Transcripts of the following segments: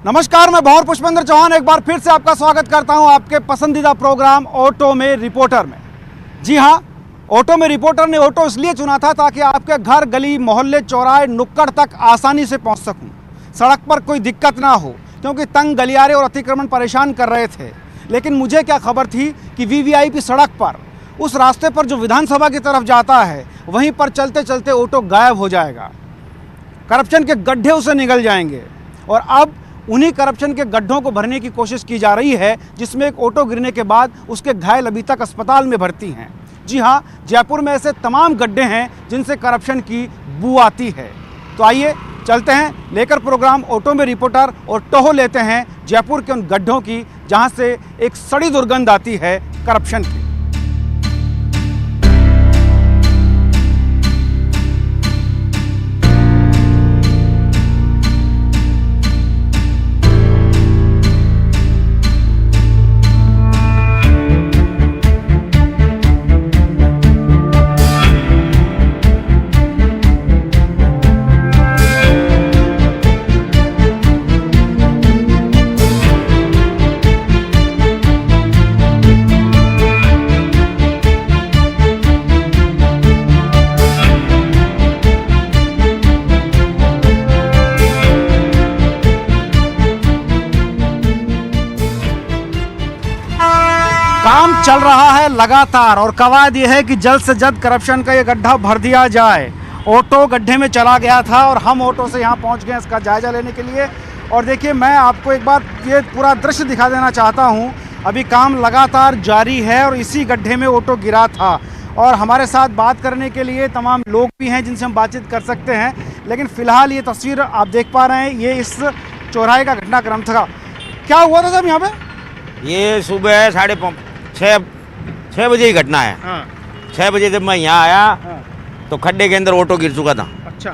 नमस्कार, मैं भंवर पुष्पेंद्र चौहान एक बार फिर से आपका स्वागत करता हूं आपके पसंदीदा प्रोग्राम ऑटो में रिपोर्टर में। जी हां, ऑटो में रिपोर्टर ने ऑटो इसलिए चुना था ताकि आपके घर, गली, मोहल्ले, चौराहे, नुक्कड़ तक आसानी से पहुंच सकूं, सड़क पर कोई दिक्कत ना हो, क्योंकि तंग गलियारे और अतिक्रमण परेशान कर रहे थे। लेकिन मुझे क्या खबर थी कि वीवीआईपी सड़क पर, उस रास्ते पर जो विधानसभा की तरफ जाता है, वहीं पर चलते चलते ऑटो गायब हो जाएगा। करप्शन के गड्ढे उसे निगल जाएंगे और अब उन्हीं करप्शन के गड्ढों को भरने की कोशिश की जा रही है, जिसमें एक ऑटो गिरने के बाद उसके घायल अभी तक अस्पताल में भर्ती हैं। जी हाँ, जयपुर में ऐसे तमाम गड्ढे हैं जिनसे करप्शन की बू आती है। तो आइए चलते हैं, लेकर प्रोग्राम ऑटो में रिपोर्टर और टोह लेते हैं जयपुर के उन गड्ढों की जहां से एक सड़ी दुर्गंध आती है करप्शन की। काम चल रहा है लगातार और कवायद यह है कि जल्द से जल्द करप्शन का ये गड्ढा भर दिया जाए। ऑटो गड्ढे में चला गया था और हम ऑटो से यहाँ पहुँच गए इसका जायजा लेने के लिए। और देखिए, मैं आपको एक बार ये पूरा दृश्य दिखा देना चाहता हूँ। अभी काम लगातार जारी है और इसी गड्ढे में ऑटो गिरा था। और हमारे साथ बात करने के लिए तमाम लोग भी हैं जिनसे हम बातचीत कर सकते हैं। लेकिन फ़िलहाल ये तस्वीर आप देख पा रहे हैं, ये इस चौराहे का घटनाक्रम था। क्या हुआ था साहब यहाँ पे? ये सुबह 6:30 बजे की घटना है। हाँ। 6 बजे जब मैं यहाँ आया हाँ। तो खड्डे के अंदर ऑटो गिर चुका था। अच्छा।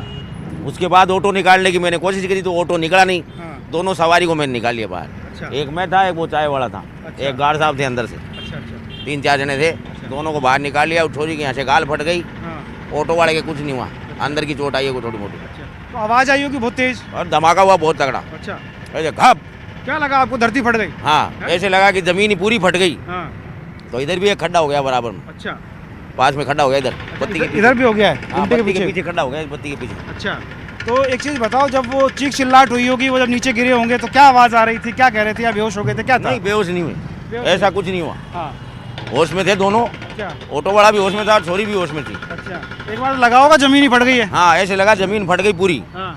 उसके बाद ऑटो निकालने की मैंने कोशिश करी तो ऑटो निकला नहीं। हाँ। दोनों सवारी को मैंने निकाल लिया बाहर। अच्छा। एक मैं था, एक वो चाय वाला था। अच्छा। एक गार्ड साहब थे अंदर से। अच्छा अच्छा। 3-4 जने थे। दोनों को बाहर निकाल लिया। छोरी की यहाँ से गाल फट गई। हाँ। ऑटो वाले के कुछ नहीं हुआ, अंदर की चोट आई है छोटी मोटी। अच्छा, तो आवाज़ आई होगी बहुत तेज और धमाका हुआ बहुत तगड़ा। अच्छा। ऐसे घप। क्या लगा आपको? धरती फट गई? हाँ, ऐसे लगा कि जमीन ही पूरी फट गई। हाँ। तो इधर भी एक खड्डा हो गया बराबर में। अच्छा। पास में खड्डा हो गया इधर बत्ती के इधर भी हो गया है? हाँ, घंटे बत्ती के पीछे खड्डा हो गया, बत्ती के पीछे। अच्छा, तो एक चीज़ बताओ, जब वो चीख चिल्लाहट हुई होगी, वो जब नीचे गिरे होंगे, तो क्या आवाज़ आ रही थी? क्या कह रहे थे? या बेहोश हो गए थे? क्या था? नहीं, बेहोश नहीं हुए, ऐसा कुछ नहीं हुआ। हाँ। होश में थे दोनों। क्या? ऑटो वाला भी होश में था और छोरी भी होश में थी। अच्छा, एक बार लगा होगा जमीन ही फट गई है। हाँ, ऐसे लगा जमीन फट गई पूरी। हाँ।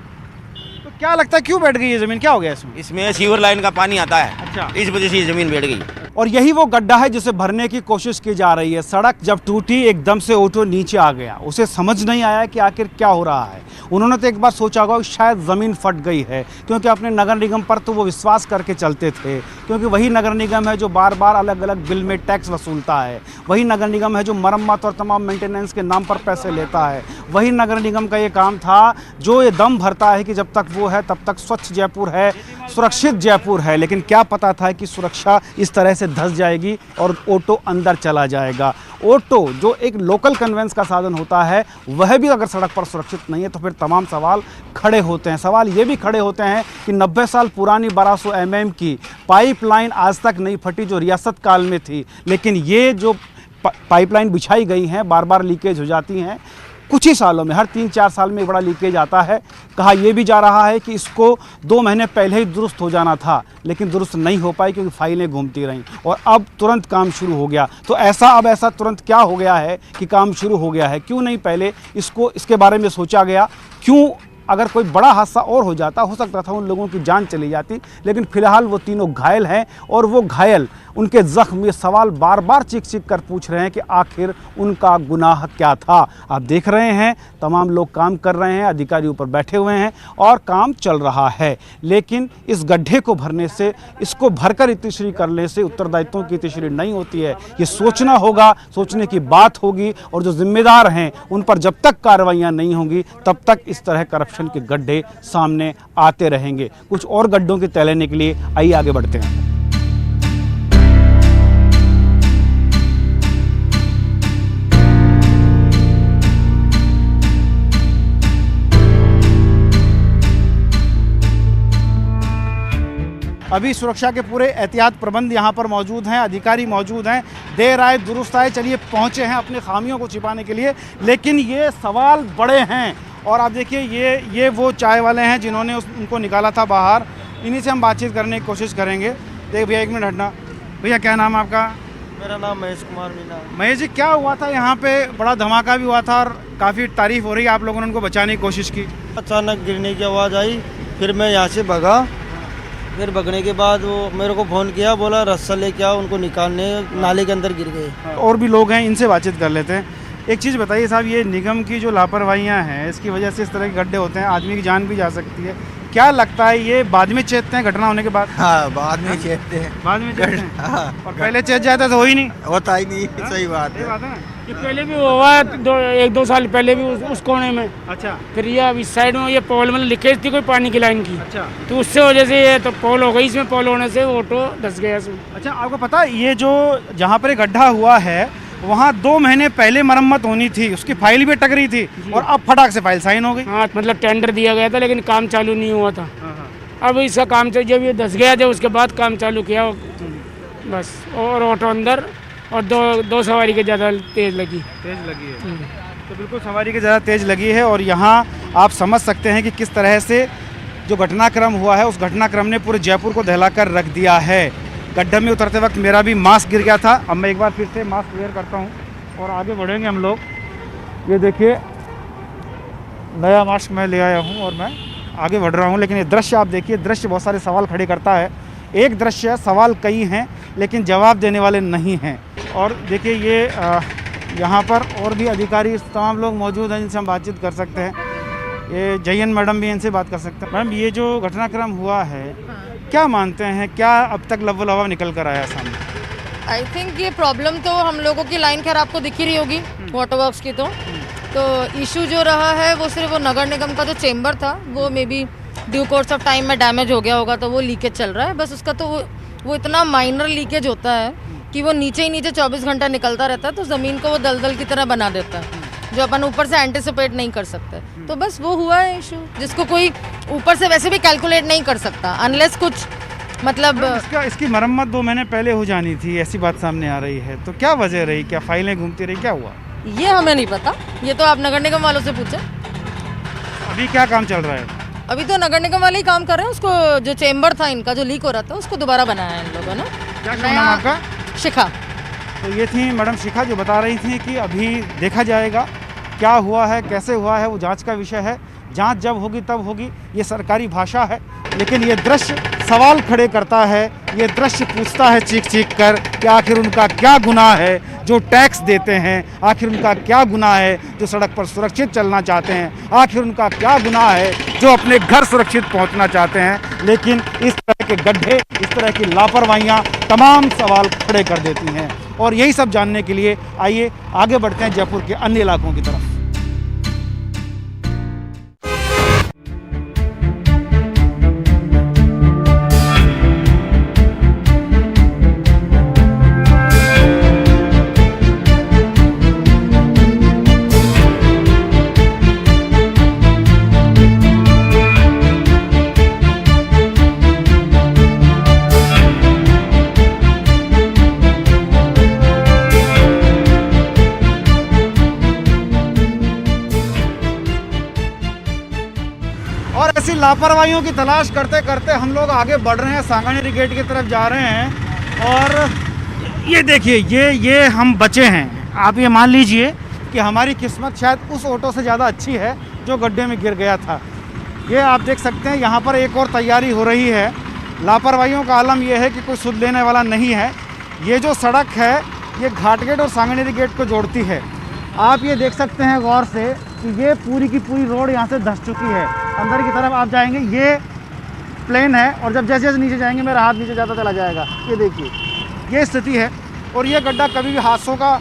तो क्या लगता है क्यों बैठ गई ये जमीन? क्या हो गया इसमें? इसमें सीवर लाइन का पानी आता है। अच्छा। इस वजह से ये जमीन बैठ गई। और यही वो गड्ढा है जिसे भरने की कोशिश की जा रही है। सड़क जब टूटी, एकदम से ऑटो नीचे आ गया। उसे समझ नहीं आया कि आखिर क्या हो रहा है। उन्होंने तो एक बार सोचा होगा कि शायद ज़मीन फट गई है, क्योंकि अपने नगर निगम पर तो वो विश्वास करके चलते थे, क्योंकि वही नगर निगम है जो बार बार अलग अलग बिल में टैक्स वसूलता है। वही नगर निगम है जो मरम्मत और तमाम मेंटेनेंस के नाम पर पैसे लेता है। वही नगर निगम का ये काम था जो ये दम भरता है कि जब तक वो है तब तक स्वच्छ जयपुर है, सुरक्षित जयपुर है। लेकिन क्या पता था कि सुरक्षा इस तरह से धंस जाएगी और ऑटो अंदर चला जाएगा। ऑटो जो एक लोकल कन्वेंस का साधन होता है, वह भी अगर सड़क पर सुरक्षित नहीं है तो फिर तमाम सवाल खड़े होते हैं। सवाल ये भी खड़े होते हैं कि 90 साल पुरानी 1200 mm की पाइपलाइन आज तक नहीं फटी जो रियासत काल में थी। लेकिन ये जो पाइपलाइन बिछाई गई हैं, बार बार लीकेज हो जाती हैं। कुछ ही सालों में, हर 3-4 साल में बड़ा लीकेज आता है। कहा यह भी जा रहा है कि इसको 2 महीने पहले ही दुरुस्त हो जाना था, लेकिन दुरुस्त नहीं हो पाई क्योंकि फाइलें घूमती रहीं और अब तुरंत काम शुरू हो गया। तो ऐसा तुरंत क्या हो गया है कि काम शुरू हो गया है? क्यों नहीं पहले इसके बारे में सोचा गया? क्यों अगर कोई बड़ा हादसा और हो जाता, हो सकता था उन लोगों की जान चली जाती। लेकिन फिलहाल वो तीनों घायल हैं और वो घायल, उनके जख्म, ये सवाल बार बार चीख चीख कर पूछ रहे हैं कि आखिर उनका गुनाह क्या था। आप देख रहे हैं तमाम लोग काम कर रहे हैं, अधिकारी ऊपर बैठे हुए हैं और काम चल रहा है। लेकिन इस गड्ढे को भरने से, इसको भरकर इतिश्री करने से उत्तरदायित्वों की इतिश्री नहीं होती है। ये सोचना होगा, सोचने की बात होगी और जो जिम्मेदार हैं उन पर जब तक कार्रवाइयाँ नहीं होंगी तब तक इस तरह करप्शन के गड्ढे सामने आते रहेंगे। कुछ और गड्ढों की तय लेने के लिए आइए आगे बढ़ते हैं। अभी सुरक्षा के पूरे एहतियात प्रबंध यहाँ पर मौजूद हैं, अधिकारी मौजूद हैं, देर आए दुरुस्त आए, चलिए पहुँचे हैं अपने खामियों को छिपाने के लिए, लेकिन ये सवाल बड़े हैं। और आप देखिए ये वो चाय वाले हैं जिन्होंने उनको निकाला था बाहर, इन्हीं से हम बातचीत करने की कोशिश करेंगे। देख भैया, एक मिनट हटना। भैया क्या नाम है आपका? मेरा नाम महेश कुमार मीना। महेश जी, क्या हुआ था यहाँ पे? बड़ा धमाका भी हुआ था और काफ़ी तारीफ हो रही है, आप लोगों ने उनको बचाने की कोशिश की। अचानक गिरने की आवाज़ आई, फिर मैं यहाँ से भगा। फिर भगने के बाद वो मेरे को फ़ोन किया, बोला रस्सा लेके आओ, उनको निकालने, नाले के अंदर गिर गए। और भी लोग हैं, इनसे बातचीत कर लेते हैं। एक चीज़ बताइए साहब, ये निगम की जो लापरवाहियाँ हैं, इसकी वजह से इस तरह के गड्ढे होते हैं, आदमी की जान भी जा सकती है। क्या लगता है ये बाद में चेतते हैं घटना होने के बाद? हाँ, बाद में चेतते हैं। बाद में चेतते हैं। हाँ, और पहले चेत जाता तो हो ही नहीं। होता ही नहीं। सही बात सही है। बात है ना? ये पहले भी हुआ है, 1-2 साल पहले भी उस कोने में। अच्छा फिर ये अब इस साइड में ये पोल मतलब लीकेज थी कोई पानी की लाइन की, अच्छा तो उससे वजह से ये तो पोल हो गई, इसमें पोल होने से वो ऑटो धंस गया इसमें। अच्छा, आपको पता है ये जो जहाँ पर ये गड्ढा हुआ है वहाँ 2 महीने पहले मरम्मत होनी थी, उसकी फाइल भी टक रही थी और अब फटाक से फाइल साइन हो गई। हाँ, मतलब टेंडर दिया गया था लेकिन काम चालू नहीं हुआ था। हाँ, हाँ। अब इसका काम जब ये धंस गया, जब उसके बाद काम चालू किया बस, और ऑटो अंदर, और दो सवारी के ज़्यादा तेज़ लगी। तेज लगी है तो बिल्कुल सवारी की ज़्यादा तेज़ लगी है। और यहाँ आप समझ सकते हैं कि किस तरह से जो घटनाक्रम हुआ है, उस घटनाक्रम ने पूरे जयपुर को दहलाकर रख दिया है। गड्ढे में उतरते वक्त मेरा भी मास्क गिर गया था। अब मैं एक बार फिर से मास्क वेयर करता हूँ और आगे बढ़ेंगे हम लोग। ये देखिए, नया मास्क मैं ले आया हूँ और मैं आगे बढ़ रहा हूँ। लेकिन ये दृश्य आप देखिए, दृश्य बहुत सारे सवाल खड़े करता है। एक दृश्य, सवाल कई हैं लेकिन जवाब देने वाले नहीं हैं। और देखिए ये यहाँ पर और भी अधिकारी तमाम लोग मौजूद हैं जिनसे हम बातचीत कर सकते हैं। ये जयन मैडम भी, इनसे बात कर सकते हैं। मैडम, ये जो घटनाक्रम हुआ है, क्या मानते हैं, क्या अब तक लवा निकल कर आया सामने? आई थिंक ये प्रॉब्लम तो हम लोगों की लाइन खैर आपको दिख ही रही होगी, वाटर वर्क्स की। तो इशू जो रहा है वो सिर्फ वो नगर निगम का जो चेम्बर था वो may be due course of time में डैमेज हो गया होगा, तो वो लीकेज चल रहा है बस। उसका तो वो इतना माइनर लीकेज होता है कि वो नीचे ही नीचे 24 घंटा निकलता रहता है, तो ज़मीन को वो दलदल की तरह बना देता है, जो अपन ऊपर से एंटिसिपेट नहीं कर सकते। तो बस वो हुआ है इशू, जिसको कोई ऊपर से वैसे भी कैलकुलेट नहीं कर सकता अनलेस कुछ मतलब इसकी मरम्मत 2 महीने पहले हो जानी थी, ऐसी बात सामने आ रही है। तो क्या वजह रही, क्या फाइलें घूमती रही, क्या हुआ? ये हमें नहीं पता, ये तो आप नगर निगम वालों से पूछें। अभी क्या काम चल रहा है? अभी तो नगर निगम वाले ही काम कर रहे हैं। उसको जो चेम्बर था इनका जो लीक हो रहा था, उसको दोबारा बनाया है इन लोगों ने। क्या नाम आपका? शिखा। तो ये थी मैडम शिखा, जो बता रही थी कि अभी देखा जाएगा क्या हुआ है, कैसे हुआ है, वो जांच का विषय है। जांच जब होगी तब होगी, ये सरकारी भाषा है। लेकिन ये दृश्य सवाल खड़े करता है, ये दृश्य पूछता है चीख चीख कर कि आखिर उनका क्या गुनाह है जो टैक्स देते हैं, आखिर उनका क्या गुनाह है जो सड़क पर सुरक्षित चलना चाहते हैं, आखिर उनका क्या गुनाह है जो अपने घर सुरक्षित पहुंचना चाहते हैं। लेकिन इस तरह के गड्ढे, इस तरह की लापरवाहियां तमाम सवाल खड़े कर देती हैं। और यही सब जानने के लिए आइए आगे बढ़ते हैं जयपुर के अन्य इलाकों की तरफ। और ऐसी लापरवाहियों की तलाश करते करते हम लोग आगे बढ़ रहे हैं, सांगानेरी गेट की तरफ जा रहे हैं। और ये देखिए, ये हम बचे हैं। आप ये मान लीजिए कि हमारी किस्मत शायद उस ऑटो से ज़्यादा अच्छी है जो गड्ढे में गिर गया था। ये आप देख सकते हैं, यहाँ पर एक और तैयारी हो रही है। लापरवाहियों का आलम यह है कि कोई सुध लेने वाला नहीं है। ये जो सड़क है ये घाट गेट और सांगानेरी गेट को जोड़ती है। आप ये देख सकते हैं गौर से कि ये पूरी की पूरी रोड यहाँ से धंस चुकी है। अंदर की तरफ आप जाएंगे, ये प्लेन है, और जब जैसे जैसे नीचे जाएंगे मेरा हाथ नीचे जाता चला जाएगा। ये देखिए, ये स्थिति है। और ये गड्ढा कभी भी हादसों का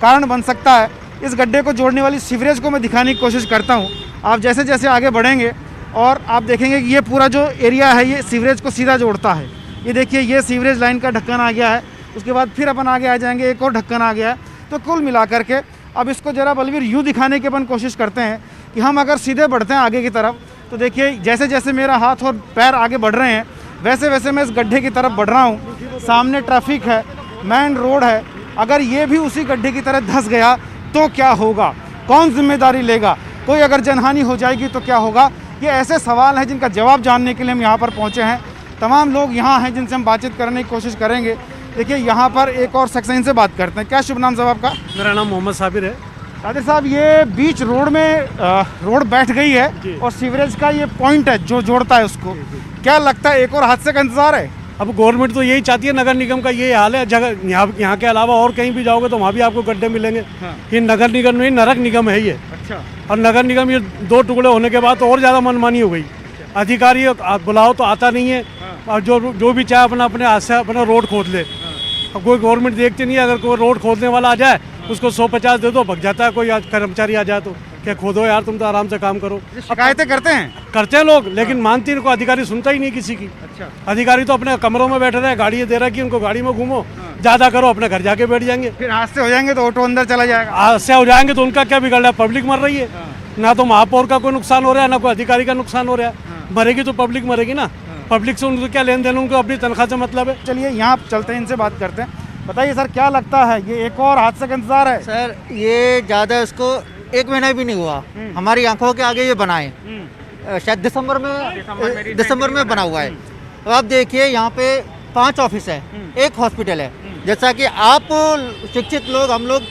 कारण बन सकता है। इस गड्ढे को जोड़ने वाली सीवरेज को मैं दिखाने की कोशिश करता हूँ। आप जैसे जैसे आगे बढ़ेंगे और आप देखेंगे कि ये पूरा जो एरिया है ये सीवरेज को सीधा जोड़ता है। ये देखिए, ये सीवरेज लाइन का ढक्कन आ गया है। उसके बाद फिर अपन आगे आ जाएंगे, एक और ढक्कन आ गया है। तो कुल मिलाकर के अब इसको ज़रा बलवीर यूँ दिखाने की अपन कोशिश करते हैं कि हम अगर सीधे बढ़ते हैं आगे की तरफ, तो देखिए जैसे जैसे मेरा हाथ और पैर आगे बढ़ रहे हैं वैसे वैसे मैं इस गड्ढे की तरफ बढ़ रहा हूँ। सामने ट्रैफिक है, मेन रोड है। अगर ये भी उसी गड्ढे की तरह धंस गया तो क्या होगा, कौन जिम्मेदारी लेगा? कोई अगर जनहानि हो जाएगी तो क्या होगा? ये ऐसे सवाल हैं जिनका जवाब जानने के लिए हम यहाँ पर पहुँचे हैं। तमाम लोग यहाँ हैं जिनसे हम बातचीत करने की कोशिश करेंगे। देखिए यहाँ पर एक और शख्स हैं, इनसे बात करते हैं। क्या शुभ नाम साहब आपका? मेरा नाम मोहम्मद साबिर है। सादिर साहब, ये बीच रोड में रोड बैठ गई है और सीवरेज का ये पॉइंट है जो जोड़ता है उसको, क्या लगता है एक और हादसे का इंतजार है? अब गवर्नमेंट तो यही चाहती है, नगर निगम का यही हाल है। जगह यहाँ के अलावा और कहीं भी जाओगे तो वहाँ भी आपको गड्ढे मिलेंगे। ये नगर निगम नहीं, नरक निगम है ये। अच्छा। और नगर निगम ये 2 टुकड़े होने के बाद तो और ज़्यादा मनमानी हो गई। अधिकारी बुलाओ तो आता नहीं है, और जो भी चाहे अपना अपने हाथ से अपना रोड खोद ले। अब कोई गवर्नमेंट देखती नहीं है। अगर कोई रोड खोदने वाला आ जाए उसको 150 दे दो, भग जाता है। कोई कर्मचारी आ जाए तो क्या खोदो यार, तुम तो आराम से काम करो। शिकायतें करते हैं लोग, लेकिन मानती नहीं, को अधिकारी सुनता ही नहीं किसी की। अच्छा। अधिकारी तो अपने कमरों में बैठे रहे, गाड़ी दे रहा कि उनको गाड़ी में घूमो, ज्यादा करो, अपने घर जाके बैठ जाएंगे। फिर हादसे हो जाएंगे तो ऑटो अंदर चला जाएगा। हादसे हो जाएंगे तो उनका क्या बिगड़ रहा है? पब्लिक मर रही है। ना तो महापौर का कोई नुकसान हो रहा है, ना कोई अधिकारी का नुकसान हो रहा है। मरेगी तो पब्लिक मरेगी ना। पब्लिक से उनको क्या लेन देन, उनको अपनी तनख्वाह से मतलब है। चलिए यहाँ चलते हैं, इनसे बात करते हैं। बताइए सर, क्या लगता है ये एक और हादसे का इंतजार है? सर ये ज़्यादा इसको 1 महीना भी नहीं हुआ, हमारी आंखों के आगे ये बनाए। शायद दिसंबर में बना हुआ है। अब आप देखिए यहाँ पे 5 ऑफिस है, 1 हॉस्पिटल है। जैसा कि आप शिक्षित लोग, हम लोग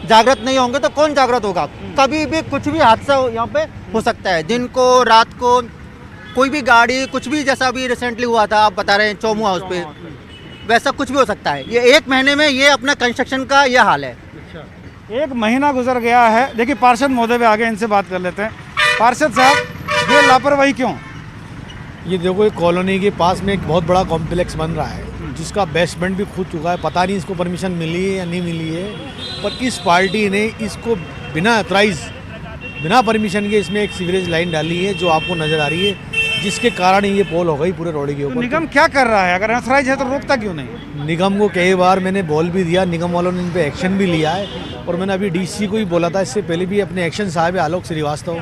जागृत नहीं होंगे तो कौन जागृत होगा? कभी भी कुछ भी हादसा यहाँ पे हो सकता है, दिन को रात को कोई भी गाड़ी कुछ भी, जैसा अभी रिसेंटली हुआ था आप बता रहे हैं चोमू हाउस पे, वैसा कुछ भी हो सकता है। ये 1 महीने में ये अपना कंस्ट्रक्शन का ये हाल है। 1 महीना गुजर गया है। देखिए पार्षद महोदय भी आगे, इनसे बात कर लेते हैं। पार्षद साहब, ये लापरवाही क्यों? ये देखो, एक कॉलोनी के पास में एक बहुत बड़ा कॉम्प्लेक्स बन रहा है जिसका बेसमेंट भी खुद चुका है। पता नहीं इसको परमिशन मिली है या नहीं मिली है, पर इस पार्टी ने इसको बिना अथराइज, बिना परमिशन के इसमें एक सीवरेज लाइन डाली है जो आपको नज़र आ रही है, जिसके कारण ये पोल हो गई पूरे रोड के ऊपर। निगम क्या कर रहा है? अगर अथराइज है तो रोकता क्यों नहीं? निगम को कई बार मैंने बोल भी दिया, निगम वालों ने इन पे एक्शन भी लिया है। और मैंने अभी डीसी को ही बोला था, इससे पहले भी अपने एक्शन साहब है आलोक श्रीवास्तव,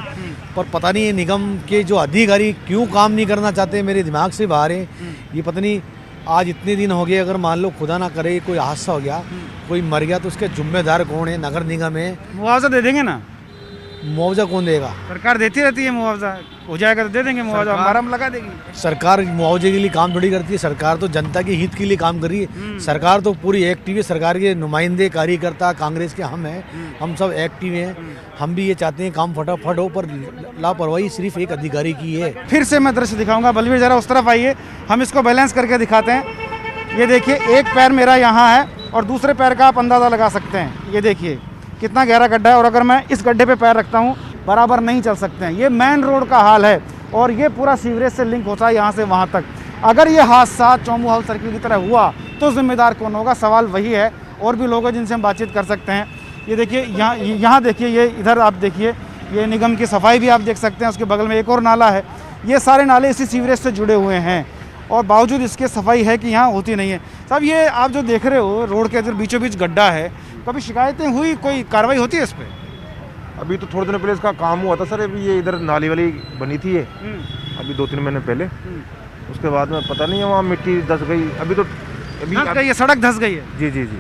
पर पता नहीं ये निगम के जो अधिकारी क्यों काम नहीं करना चाहते, मेरे दिमाग से बाहर है। ये पता नहीं, आज इतने दिन हो गए, अगर मान लो खुदा ना करे कोई हादसा हो गया, कोई मर गया, तो उसके जिम्मेदार कौन है? नगर निगम है। मुआवजा दे देंगे ना? मुआवजा कौन देगा? सरकार देती रहती है मुआवजा, हो जाएगा तो दे देंगे मुआवजा, मरहम लगा देगी। सरकार मुआवजे के लिए काम थोड़ी करती है, सरकार तो जनता के हित के लिए काम कर रही है। सरकार तो पूरी एक्टिव है, सरकार के नुमाइंदे कार्यकर्ता कांग्रेस के हम हैं, हम सब एक्टिव हैं। हम भी ये चाहते हैं काम फटाफट हो, पर लापरवाही सिर्फ एक अधिकारी की है। फिर से मैं दृश्य दिखाऊंगा, बलवीर जरा उस तरफ आइए, हम इसको बैलेंस करके दिखाते हैं। ये देखिए, एक पैर मेरा यहाँ है और दूसरे पैर का आप अंदाज़ा लगा सकते हैं। ये देखिए कितना गहरा गड्ढा है, और अगर मैं इस गड्ढे पे पैर रखता हूँ बराबर नहीं चल सकते हैं। ये मेन रोड का हाल है और ये पूरा सीवरेज से लिंक होता है यहाँ से वहाँ तक। अगर ये हादसा चोमू हाउस सर्किल की तरह हुआ तो जिम्मेदार कौन होगा? सवाल वही है। और भी लोग हैं जिनसे हम बातचीत कर सकते हैं। ये देखिए यहाँ देखिए, ये इधर आप देखिए, ये निगम की सफाई भी आप देख सकते हैं। उसके बगल में एक और नाला है। ये सारे नाले इसी सीवरेज से जुड़े हुए हैं और बावजूद इसके सफाई है कि यहाँ होती नहीं है। साहब, ये आप जो देख रहे हो रोड के अंदर बीचों बीच गड्ढा है, कभी शिकायतें हुई, कोई कार्रवाई होती है इस पर? अभी तो थोड़े दिनों पहले इसका काम हुआ था सर। अभी ये इधर नाली वाली बनी थी ये, अभी 2-3 महीने पहले। उसके बाद में पता नहीं है, वहाँ मिट्टी धंस गई। अभी तो धंस गई है, सड़क धंस गई है। जी जी जी,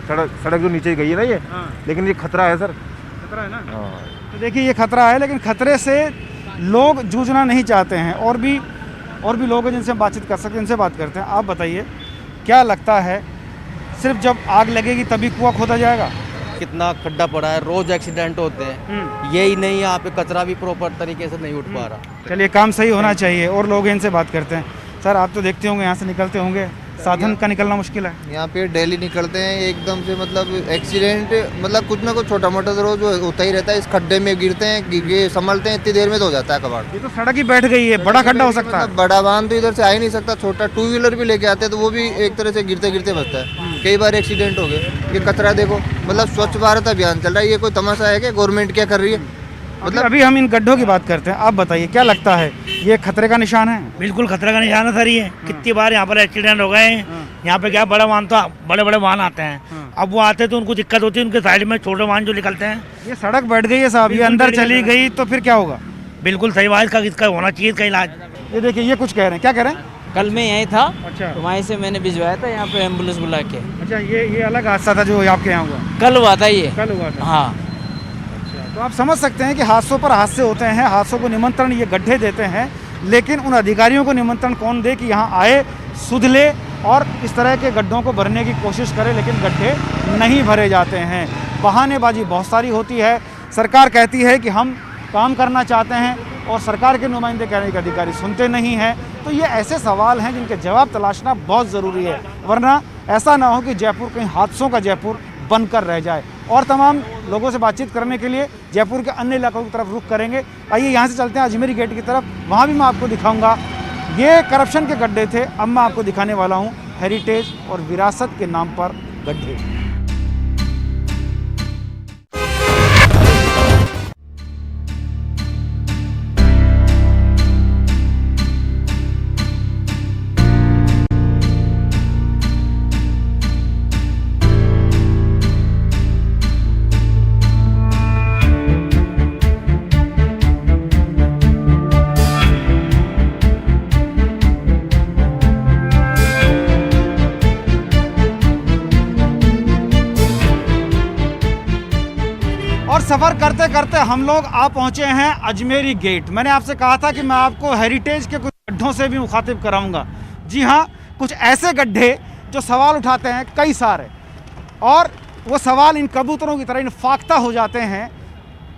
सड़क जो नीचे गई है ना ये, लेकिन ये खतरा है सर। खतरा है ना? तो देखिए ये खतरा है, लेकिन खतरे से लोग जूझना नहीं चाहते हैं। और भी लोग हैं जिनसे हम बातचीत कर सकते हैं, इनसे बात करते हैं। आप बताइए, क्या लगता है सिर्फ जब आग लगेगी तभी कुआं खोदा जाएगा? कितना खड्डा पड़ा है, रोज एक्सीडेंट होते हैं। यही नहीं, यहाँ पे कचरा भी प्रॉपर तरीके से नहीं उठ पा रहा। चलिए, काम सही होना चाहिए। और लोग हैं, इनसे बात करते हैं। सर, आप तो देखते होंगे, यहाँ से निकलते होंगे, साधन का निकलना मुश्किल है। यहाँ पे डेली निकलते हैं एकदम से, मतलब एक्सीडेंट, मतलब कुछ ना कुछ छोटा मोटा तो रोज होता ही रहता है। इस खड्डे में गिरते हैं, गिर संभलते हैं, इतनी देर में तो हो जाता है कबाड़। ये तो सड़क ही बैठ गई है, बड़ा खड्डा हो सकता है। बड़ा वाहन तो इधर से आ ही नहीं सकता, छोटा 2 व्हीलर भी लेके आते हैं तो वो भी एक तरह से गिरते गिरते बचता है। कई बार एक्सीडेंट हो गए। ये कचरा देखो, मतलब स्वच्छ भारत अभियान चल रहा है, ये कोई तमाशा है कि गवर्नमेंट क्या कर रही है? मतलब अभी हम इन गड्ढों की बात करते हैं। आप बताइए, क्या लगता है ये खतरे का निशान है? बिल्कुल खतरे का निशान है सर। ये कितनी बार यहाँ पर एक्सीडेंट हो गए। यहाँ पे क्या बड़े बड़े वाहन आते हैं, अब वो आते तो उनको दिक्कत होती है, उनके साइड में छोटे वाहन जो निकलते हैं। ये सड़क बैठ गई है साहब, ये अंदर चली गई तो फिर क्या होगा? बिल्कुल सही बात, इसका होना चाहिए इसका इलाज। ये देखिए, ये कुछ कह रहे हैं, क्या कह रहे हैं? कल मैं यहीं था, अच्छा तो वहीं से मैंने भिजवाया था यहाँ पे एम्बुलेंस बुला के। अच्छा, ये अलग हादसा था जो आपके यहाँ हुआ? कल हुआ था ये। कल हुआ था। हाँ। अच्छा, तो आप समझ सकते हैं कि हादसों पर हादसे होते हैं, हादसों को निमंत्रण ये गड्ढे देते हैं, लेकिन उन अधिकारियों को निमंत्रण कौन दे कि यहाँ आए, सुध ले और इस तरह के गड्ढों को भरने की कोशिश करे, लेकिन गड्ढे नहीं भरे जाते हैं। बहानेबाजी बहुत सारी होती है। सरकार कहती है कि हम काम करना चाहते हैं और सरकार के नुमाइंदे कहने के अधिकारी सुनते नहीं हैं। तो ये ऐसे सवाल हैं जिनके जवाब तलाशना बहुत ज़रूरी है, वरना ऐसा ना हो कि जयपुर कहीं हादसों का जयपुर बनकर रह जाए। और तमाम लोगों से बातचीत करने के लिए जयपुर के अन्य इलाकों की तरफ रुख करेंगे। आइए यहाँ से चलते हैं अजमेरी गेट की तरफ, वहाँ भी मैं आपको दिखाऊंगा। ये करप्शन के गड्ढे थे, अब मैं आपको दिखाने वाला हूँ हेरिटेज और विरासत के नाम पर गड्ढे। और सफ़र करते करते हम लोग आ पहुँचे हैं अजमेरी गेट। मैंने आपसे कहा था कि मैं आपको हेरिटेज के कुछ गड्ढों से भी मुखातिब कराऊंगा। जी हाँ, कुछ ऐसे गड्ढे जो सवाल उठाते हैं कई सारे, और वो सवाल इन कबूतरों की तरह इन फाख्ता हो जाते हैं,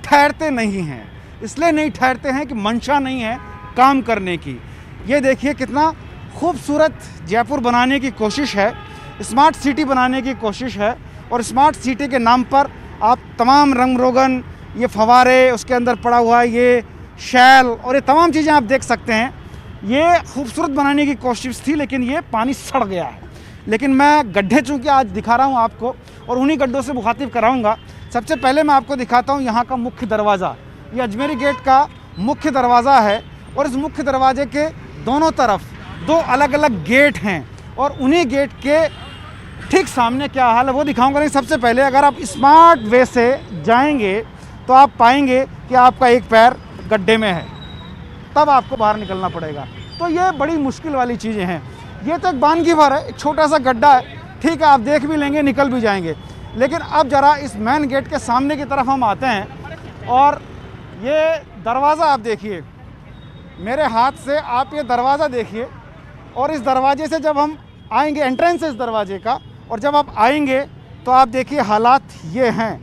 ठहरते नहीं हैं। इसलिए नहीं ठहरते हैं कि मंशा नहीं है काम करने की। ये देखिए कितना खूबसूरत जयपुर बनाने की कोशिश है, स्मार्ट सिटी बनाने की कोशिश है, और स्मार्ट सिटी के नाम पर आप तमाम रंग रोगन, ये फवारे, उसके अंदर पड़ा हुआ ये शैल और ये तमाम चीज़ें आप देख सकते हैं। ये खूबसूरत बनाने की कोशिश थी, लेकिन ये पानी सड़ गया है। लेकिन मैं गड्ढे चूँकि आज दिखा रहा हूँ आपको, और उन्हीं गड्ढों से मुखातिब कराऊँगा। सबसे पहले मैं आपको दिखाता हूँ यहाँ का मुख्य दरवाज़ा। ये अजमेरी गेट का मुख्य दरवाज़ा है, और इस मुख्य दरवाजे के दोनों तरफ दो अलग अलग गेट हैं, और उन्हीं गेट के ठीक सामने क्या हाल है वो दिखाऊंगा। लेकिन सबसे पहले अगर आप स्मार्ट वे से जाएंगे तो आप पाएंगे कि आपका एक पैर गड्ढे में है, तब आपको बाहर निकलना पड़ेगा। तो ये बड़ी मुश्किल वाली चीज़ें हैं। ये तो एक बानगी भर है, एक छोटा सा गड्ढा है, ठीक है, आप देख भी लेंगे, निकल भी जाएंगे। लेकिन अब ज़रा इस मेन गेट के सामने की तरफ हम आते हैं, और ये दरवाज़ा आप देखिए, मेरे हाथ से आप ये दरवाज़ा देखिए, और इस दरवाजे से जब हम आएंगे, एंट्रेंस है इस दरवाजे का, और जब आप आएंगे तो आप देखिए हालात ये हैं।